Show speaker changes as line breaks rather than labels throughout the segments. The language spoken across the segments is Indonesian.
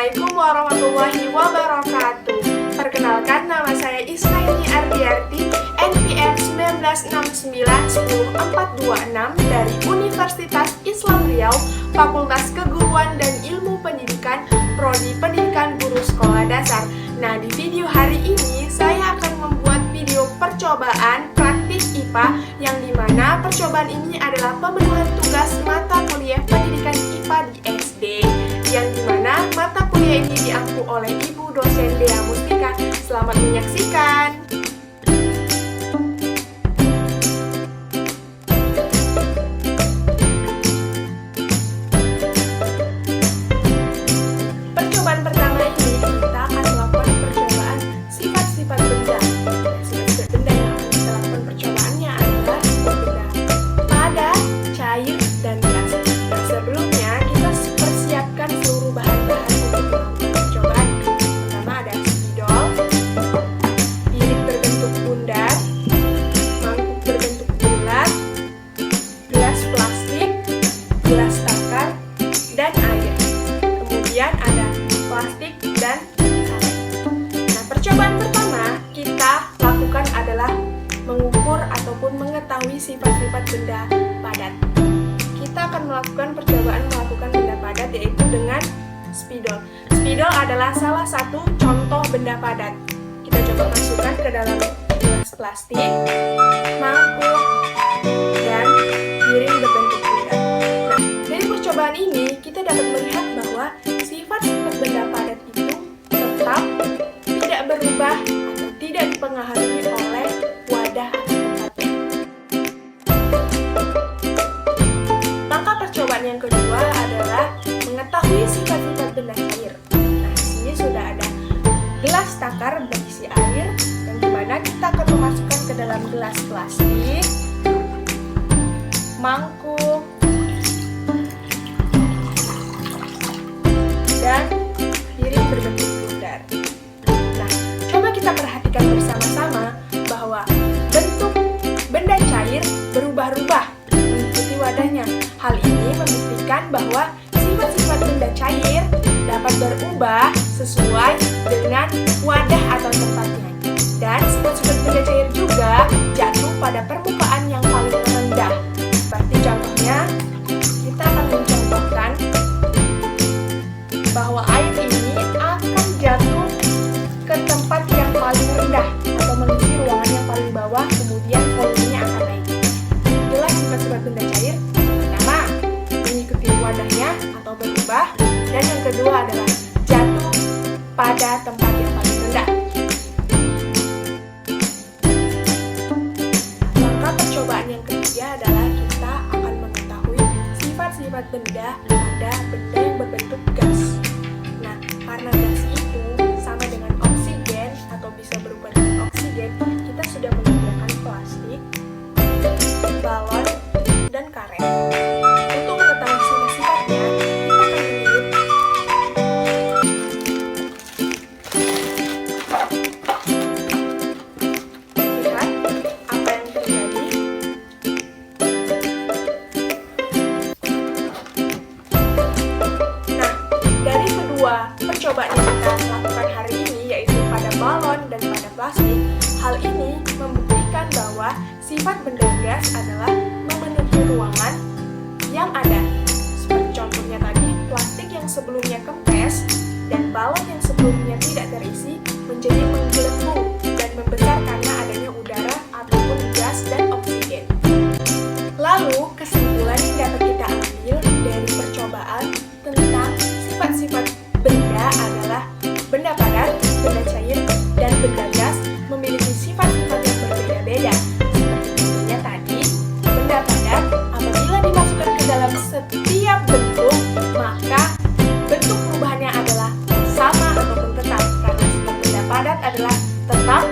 Assalamualaikum warahmatullahi wabarakatuh. Perkenalkan, nama saya Isnaini Ardiarti, NPM 1969-10426 dari Universitas Islam Riau, Fakultas Keguruan dan Ilmu Pendidikan, Prodi Pendidikan Guru Sekolah Dasar. Nah, di video hari ini saya akan membuat video percobaan praktis IPA, yang dimana percobaan ini adalah pemenuhan tugas mata kuliah pendidikan IPA di SD, yang dimana mata kuliah ini diampu oleh Ibu dosen Dea Mustika. Selamat menyaksikan. Percobaan pertama ini kita akan melakukan percobaan sifat-sifat benda. Sifat-sifat benda yang akan kita lakukan percobaannya adalah sifat benda padat, cair, dan gas. Nah, sebelumnya kita persiapkan seluruh bahan-bahan untuk melakukan percobaan. Pertama ada spidol, bilik berbentuk bundar, mangkuk berbentuk bulat, gelas plastik, gelas takar, dan air. Kemudian ada plastik dan karet. Nah, percobaan pertama kita lakukan adalah mengukur ataupun mengetahui sifat-sifat benda padat. Kita akan melakukan percobaan melakukan benda padat, yaitu dengan spidol. Spidol adalah salah satu contoh benda padat. Kita coba masukkan ke dalam gelas plastik, mangkuk, dan piring berbentuk bulat. Nah, dari percobaan ini kita dapat melihat bahwa sifat-sifat benda padat itu tetap tidak berubah atau tidak dipengaruhi oleh wadah atau tempatnya. Langkah percobaan yang kedua adalah mengetahui sifat-sifat benda cair. Nah, di sini sudah ada gelas takar berisi air, yang dimana kita akan memasukkan ke dalam gelas plastik, mangkuk, dan piring berbentuk bundar. Nah, coba kita perhatikan bersama-sama bahwa bentuk benda cair berubah-ubah mengikuti wadahnya. Hal ini membuktikan bahwa sifat-sifat benda cair dapat berubah sesuai dengan wadah atau tempatnya. Dan sifat-sifat benda cair juga jatuh pada permukaan yang paling rendah. Seperti contohnya, kita akan mencontohkan bahwa air ini akan jatuh ke tempat yang paling rendah atau menuju ruangan yang paling bawah, kemudian volumenya akan naik. Itulah sifat-sifat benda cair. Pertama, mengikuti wadahnya atau berubah, dan yang kedua adalah jatuh pada tempat yang paling rendah. Langkah percobaan yang ketiga adalah kita akan mengetahui sifat-sifat benda pada benda yang berbentuk gas. Nah, karena gas itu sama dengan oksigen atau bisa berupa dengan oksigen, kita sudah menggunakan plastik, balon, dan karet. Untuk mengetahui sifat-sifatnya, kita akan meniup. Lihat apa yang terjadi. Nah, dari kedua percobaan yang kita lakukan hari ini, yaitu pada balon dan pada plastik, hal ini membuktikan bahwa sifat benda gas adalah memenuhi ruangan yang ada. Seperti contohnya tadi, plastik yang sebelumnya kempes dan balon yang sebelumnya tidak terisi menjadi menggelembung dan membesar karena adanya udara ataupun gas dan oksigen. Lalu, kesimpulan yang dapat kita ambil dari percobaan tentang sifat-sifat benda adalah benda padat, benda cair, dan benda gas memiliki sifat-sifat yang berbeda-beda. Seperti contohnya tadi, benda padat apabila dimasukkan ke dalam setiap bentuk, maka bentuk perubahannya adalah sama ataupun tetap, karena sifat benda padat adalah tetap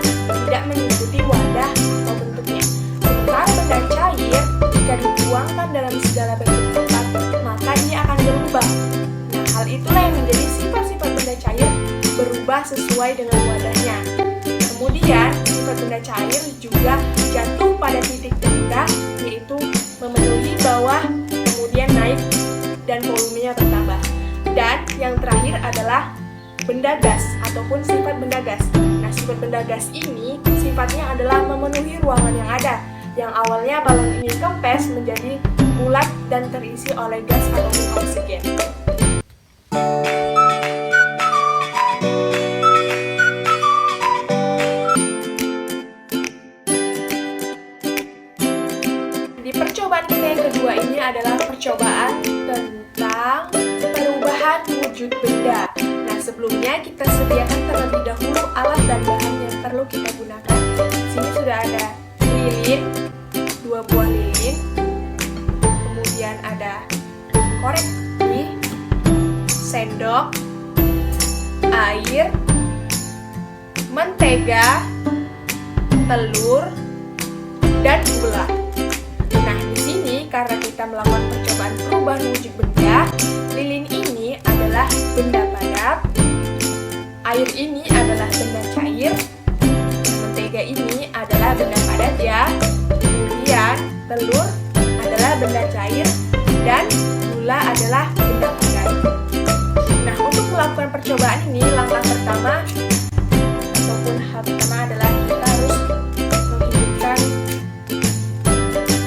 tidak mengikuti wadah atau bentuknya. Sementara benda cair, jika dituangkan dalam segala bentuk tempat, maka dia akan berubah. Nah, hal itulah yang menjadi sifat-sifat benda cair berubah sesuai dengan wadahnya. Kemudian, sifat benda cair juga jatuh pada titik terendah, yaitu memenuhi bawah, kemudian naik, dan volumenya bertambah. Dan yang terakhir adalah benda gas ataupun sifat benda gas. Nah, sifat benda gas ini sifatnya adalah memenuhi ruangan yang ada. Yang awalnya balon ini kempes menjadi bulat dan terisi oleh gas ataupun oksigen. Di percobaan kita yang kedua ini adalah percobaan tentang perubahan wujud benda. Nah, sebelumnya kita sediakan terlebih dahulu alat dan bahan yang perlu kita gunakan. Di sini sudah ada lilin, 2 buah lilin, kemudian ada korek api, sendok, air, mentega, telur, dan gula. Nah, di sini karena kita melakukan percobaan perubahan wujud benda, lilin ini adalah benda padat, air ini adalah benda cair, mentega ini adalah benda padat ya, kemudian telur adalah benda cair, dan gula adalah benda padat. Nah, untuk melakukan percobaan ini, langkah pertama ataupun hal pertama adalah kita harus menghidupkan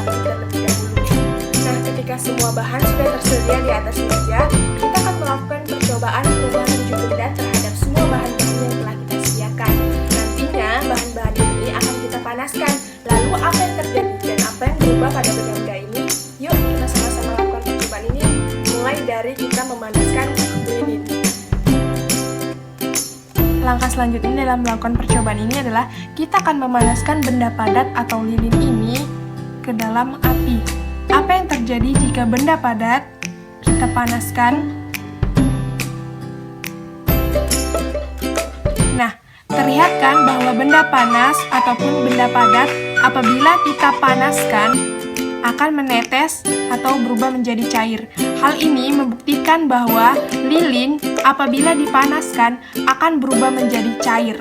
api terlebih dahulu. Nah, ketika semua bahan sudah tersedia di atas meja, kita akan melakukan percobaan perubahan wujud benda terhadap semua bahan-bahan yang telah kita sediakan. Nantinya bahan-bahan ini akan kita panaskan. Lalu apa yang terjadi dan apa yang berubah pada benda-benda ini? Yuk kita sama-sama lakukan percobaan ini, mulai dari kita memanaskan lilin. Langkah selanjutnya dalam melakukan percobaan ini adalah kita akan memanaskan benda padat atau lilin ini ke dalam api. Apa yang terjadi jika benda padat kita panaskan? Nah, terlihat kan bahwa benda panas ataupun benda padat apabila kita panaskan akan menetes atau berubah menjadi cair. Hal ini membuktikan bahwa lilin apabila dipanaskan akan berubah menjadi cair.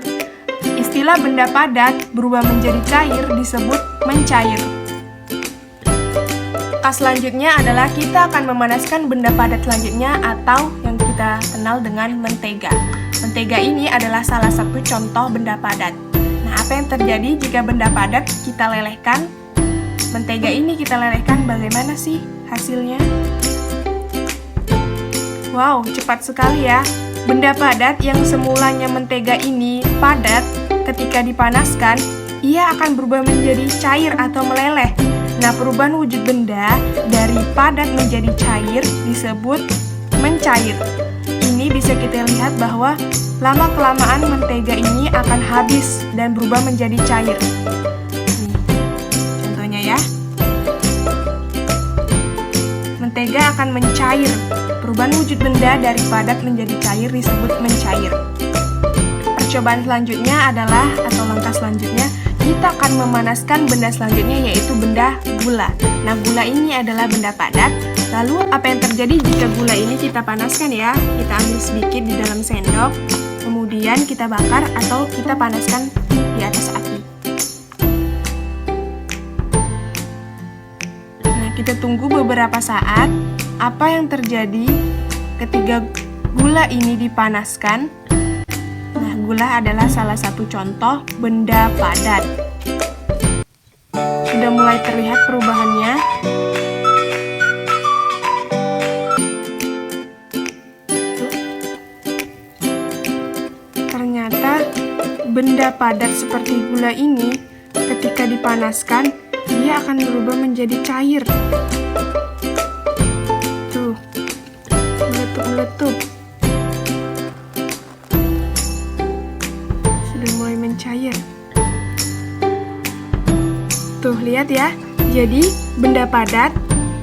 Istilah benda padat berubah menjadi cair disebut mencair. Langkah selanjutnya adalah kita akan memanaskan benda padat selanjutnya atau yang kita kenal dengan mentega. Mentega ini adalah salah satu contoh benda padat. Nah, apa yang terjadi jika benda padat kita lelehkan? Mentega ini kita lelehkan, bagaimana sih hasilnya? Wow, cepat sekali ya. Benda padat yang semulanya mentega ini padat, ketika dipanaskan, ia akan berubah menjadi cair atau meleleh. Nah, perubahan wujud benda dari padat menjadi cair disebut mencair. Ini bisa kita lihat bahwa lama-kelamaan mentega ini akan habis dan berubah menjadi cair. Ya, mentega akan mencair. Perubahan wujud benda dari padat menjadi cair disebut mencair. Percobaan selanjutnya adalah, atau langkah selanjutnya, kita akan memanaskan benda selanjutnya, yaitu benda gula. Nah, gula ini adalah benda padat. Lalu apa yang terjadi jika gula ini kita panaskan ya? Kita ambil sedikit di dalam sendok, kemudian kita bakar atau kita panaskan di atas api. Kita tunggu beberapa saat. Apa yang terjadi ketika gula ini dipanaskan? Nah, gula adalah salah satu contoh benda padat. Sudah mulai terlihat perubahannya. Ternyata benda padat seperti gula ini ketika dipanaskan dia akan berubah menjadi cair. Tuh, meletup-meletup. Sudah mulai mencair. Tuh, lihat ya. Jadi, benda padat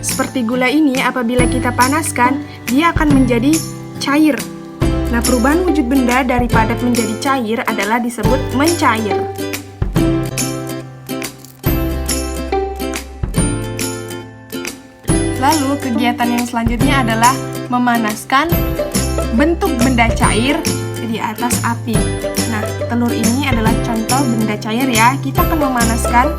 seperti gula ini apabila kita panaskan, dia akan menjadi cair. Nah, perubahan wujud benda dari padat menjadi cair adalah disebut mencair. Lalu kegiatan yang selanjutnya adalah memanaskan bentuk benda cair di atas api. Nah, telur ini adalah contoh benda cair ya. Kita akan memanaskan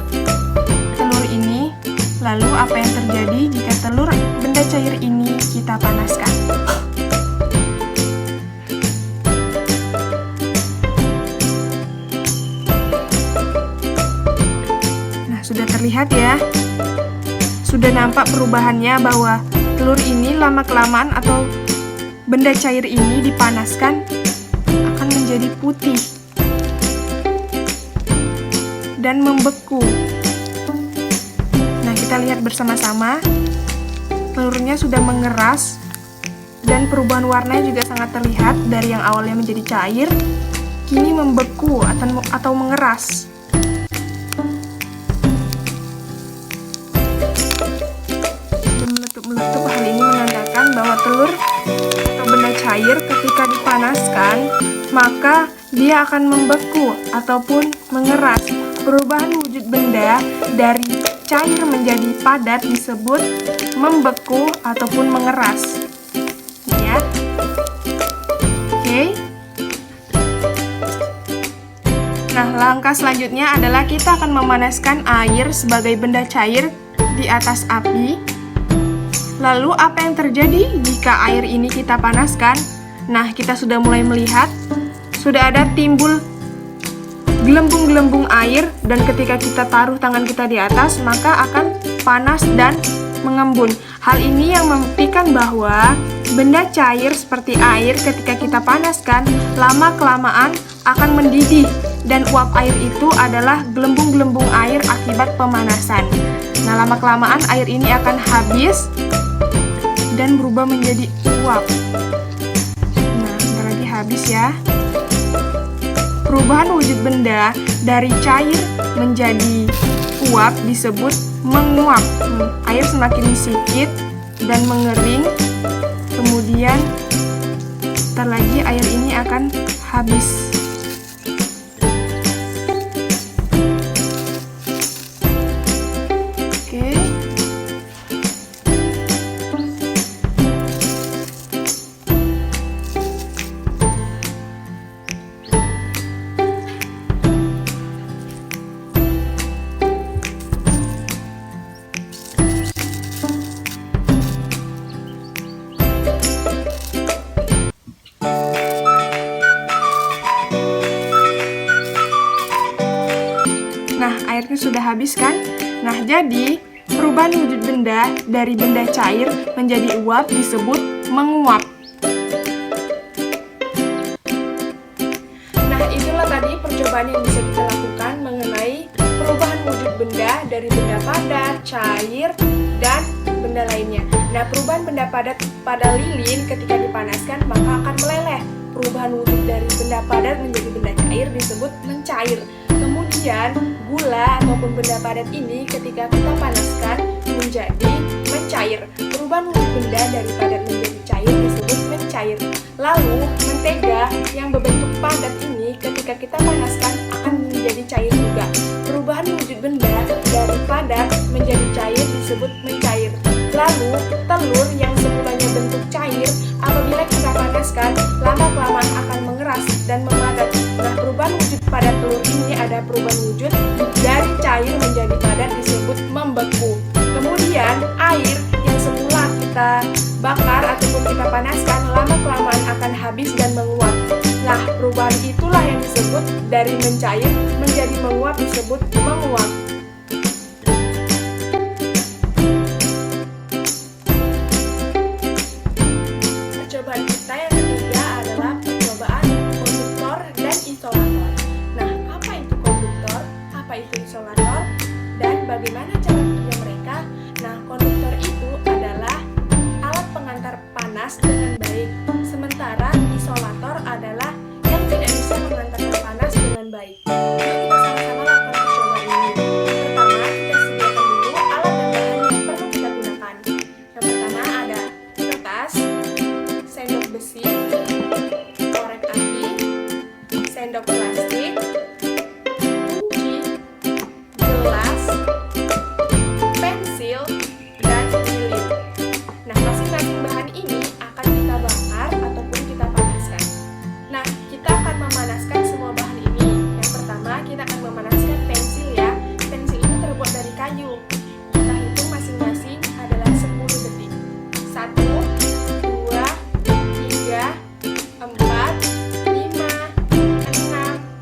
telur ini. Lalu apa yang terjadi jika telur benda cair ini kita panaskan? lihat ya, sudah nampak perubahannya bahwa telur ini lama-kelamaan atau benda cair ini dipanaskan akan menjadi putih dan membeku. Nah, kita lihat bersama-sama, telurnya sudah mengeras dan perubahan warnanya juga sangat terlihat dari yang awalnya menjadi cair, kini membeku atau mengeras. Meletup, hal ini menandakan bahwa telur atau benda cair ketika dipanaskan maka dia akan membeku ataupun mengeras. Perubahan wujud benda dari cair menjadi padat disebut membeku ataupun mengeras. Ya. Oke. Nah, langkah selanjutnya adalah kita akan memanaskan air sebagai benda cair di atas api. Lalu apa yang terjadi jika air ini kita panaskan? Nah, kita sudah mulai melihat sudah ada timbul gelembung-gelembung air, dan ketika kita taruh tangan kita di atas maka akan panas dan mengembun. Hal ini yang membuktikan bahwa benda cair seperti air ketika kita panaskan lama-kelamaan akan mendidih, dan uap air itu adalah gelembung-gelembung air akibat pemanasan. Nah, lama-kelamaan air ini akan habis dan berubah menjadi uap. Nah, bentar lagi habis ya. Perubahan wujud benda dari cair menjadi uap disebut menguap. Air semakin sedikit dan mengering, kemudian bentar lagi air ini akan habis. Nah, airnya sudah habis kan? Nah, jadi perubahan wujud benda dari benda cair menjadi uap disebut menguap. Nah, itulah tadi percobaan yang bisa kita lakukan mengenai perubahan wujud benda dari benda padat, cair, dan benda lainnya. Nah, perubahan benda padat pada lilin ketika dipanaskan maka akan meleleh. Perubahan wujud dari benda padat menjadi benda cair disebut mencair. Kemudian gula ataupun benda padat ini ketika kita panaskan menjadi mencair. Perubahan wujud benda dari padat menjadi cair disebut mencair. Lalu mentega yang berbentuk padat ini ketika kita panaskan akan menjadi cair juga. Perubahan wujud benda dari padat menjadi cair disebut mencair. Lalu telur yang semulanya bentuk cair apabila kita panaskan lama-kelamaan akan mengeras dan memadat. Nah, perubahan wujud pada telur ini ada perubahan wujud dari cair menjadi padat disebut membeku. Kemudian air yang semula kita bakar ataupun kita panaskan lama-kelamaan akan habis dan menguap. Nah, perubahan itulah yang disebut dari mencair menjadi menguap disebut menguap. Percobaan kita yang ketiga adalah percobaan konduktor dan isolator. Nah, apa itu konduktor? Apa itu isolator? Dan bagaimana cara kerja mereka? Nah, konduktor itu adalah alat pengantar panas dengan baik, sementara isolator adalah yang tidak bisa mengantarkan panas dengan baik. Yuk kita sama-sama lakukan percobaan ini. Pertama, kita sediakan dulu alat dan bahan yang perlu kita gunakan. Yang pertama ada kertas, sendok besi, korek api, sendok plastik, kunci, gelas, pensil, dan lilin. Nah, masing-masing bahan ini akan kita bakar ataupun kita panaskan. Nah, kita akan memanaskan semua bahan ini. Yang pertama, kita akan memanaskan pensil ya. Pensil ini terbuat dari kayu. Kita hitung masing-masing adalah 10 detik. 1, 2, 3, 4, 5, 6, 7, 8, 9, 10.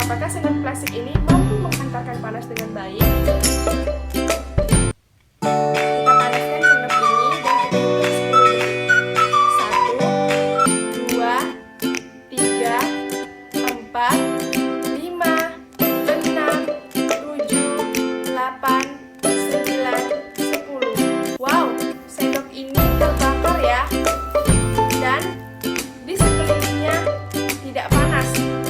apakah sendok plastik ini mampu menghantarkan panas dengan baik? Kita panaskan sendok ini dan kita hitung 10 detik. 1, 2, 3, 4, 5, 6, 7, 8, 9, 10. Wow, sendok ini terbakar ya. Dan di sekelilingnya tidak panas.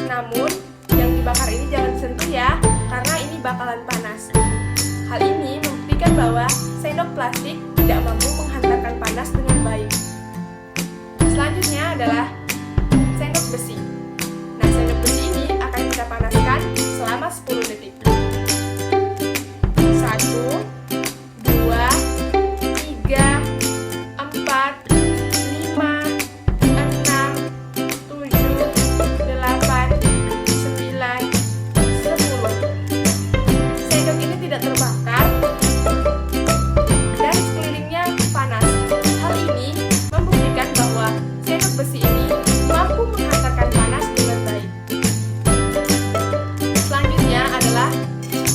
Namun, yang dibakar ini jangan sentuh ya, karena ini bakalan panas. Hal ini membuktikan bahwa sendok plastik tidak mampu menghantarkan panas dengan baik. Selanjutnya adalah sendok besi. Nah, sendok besi ini akan kita panaskan selama 10 detik. 1, 2, 3, 4, 5, 6, 7, 8, 9, 10. Sendok ini tidak terbakar dan sekelilingnya panas. Hal ini membuktikan bahwa sendok besi ini mampu menghantarkan panas dengan baik. Selanjutnya adalah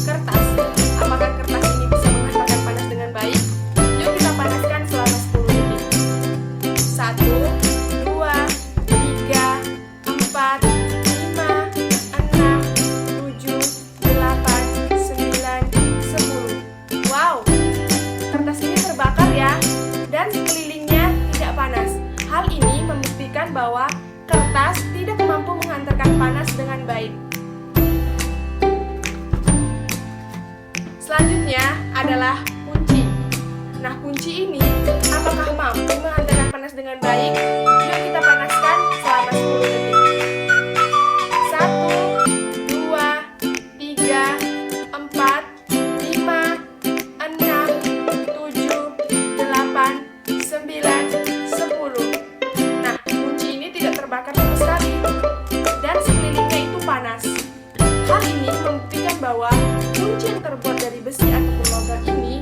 kertas. Apakah kertas ini bisa menghantarkan panas dengan baik? Yuk kita panaskan selama 10 detik. 1, 2, 3, 4, 5, 6, 7, 8, 9, 10. Wow, kertas ini terbakar ya, dan sekelilingnya tidak panas. Hal ini membuktikan bahwa kertas tidak mampu menghantarkan panas dengan baik. Selanjutnya adalah kunci. Nah, kunci ini apakah mampu menghantarkan panas dengan baik? Yuk kita panaskan selama 10 detik. 1, 2, 3, 4, 5, 6, 7, 8, 9, 10. Nah, kunci ini tidak terbakar sama sekali dan sekelilingnya itu panas. Hal ini membuktikan bahwa kunci yang terbuat dari besi ataupun logam ini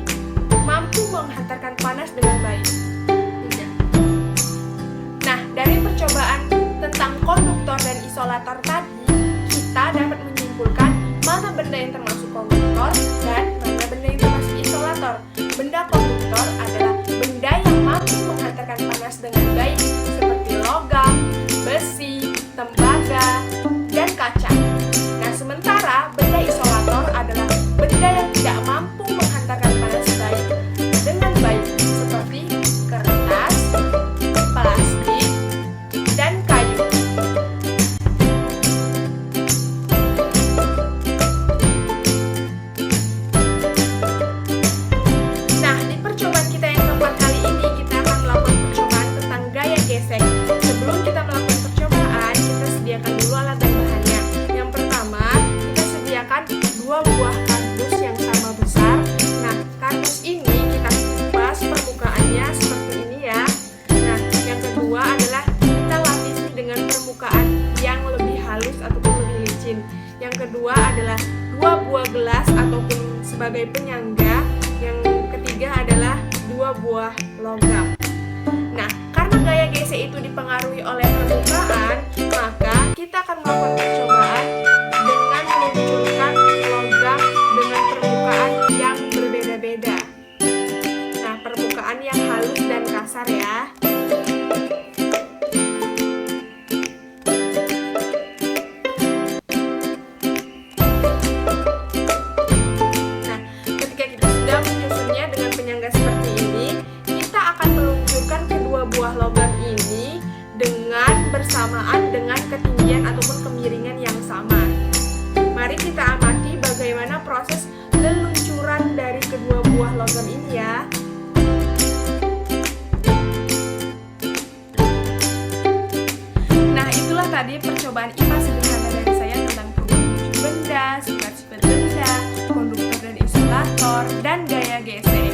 mampu menghantarkan panas dengan baik. Nah, dari percobaan tentang konduktor dan isolator tadi, kita dapat menyimpulkan mana benda yang termasuk konduktor dan mana benda yang termasuk isolator. Benda konduktor adalah benda yang mampu menghantarkan panas dengan baik, seperti logam, besi, tembaga, dan kaca. Nah, sementara benda isolator adalah benda yang tidak mampu menghantarkan panas dengan baik, seperti kertas, plastik, dan kayu. Nah, di percobaan kita yang keempat kali ini, kita akan melakukan percobaan tentang gaya gesek. Sebelum kita melakukan percobaan, kita sediakan dulu alat dan bahannya. Yang pertama, kita sediakan 2 buah kardus yang sama besar. Nah, kardus ini kita kupas permukaannya seperti ini ya. Nah, yang kedua adalah kita lapisi dengan permukaan yang lebih halus ataupun lebih licin. Yang kedua adalah 2 buah gelas ataupun sebagai penyangga. Yang ketiga adalah 2 buah logam. Nah, karena gaya gesek itu dipengaruhi oleh permukaan, maka kita akan melakukan percobaan dengan meluncurkan logam dengan permukaan yang berbeda-beda. Nah, permukaan yang halus dan kasar ya. Nah, ketika kita sudah menyusunnya dengan penyangga seperti ini, kita akan meluncurkan kedua buah logam ini dengan bersamaan dengan ketinggian ataupun kemiringan yang sama. Mari kita amati bagaimana proses leluncuran dari kedua buah logam ini ya. Nah, itulah tadi percobaan IPA sederhana dari saya tentang perubahan benda, sifat-sifat benda, konduktor dan isolator, dan gaya gesek.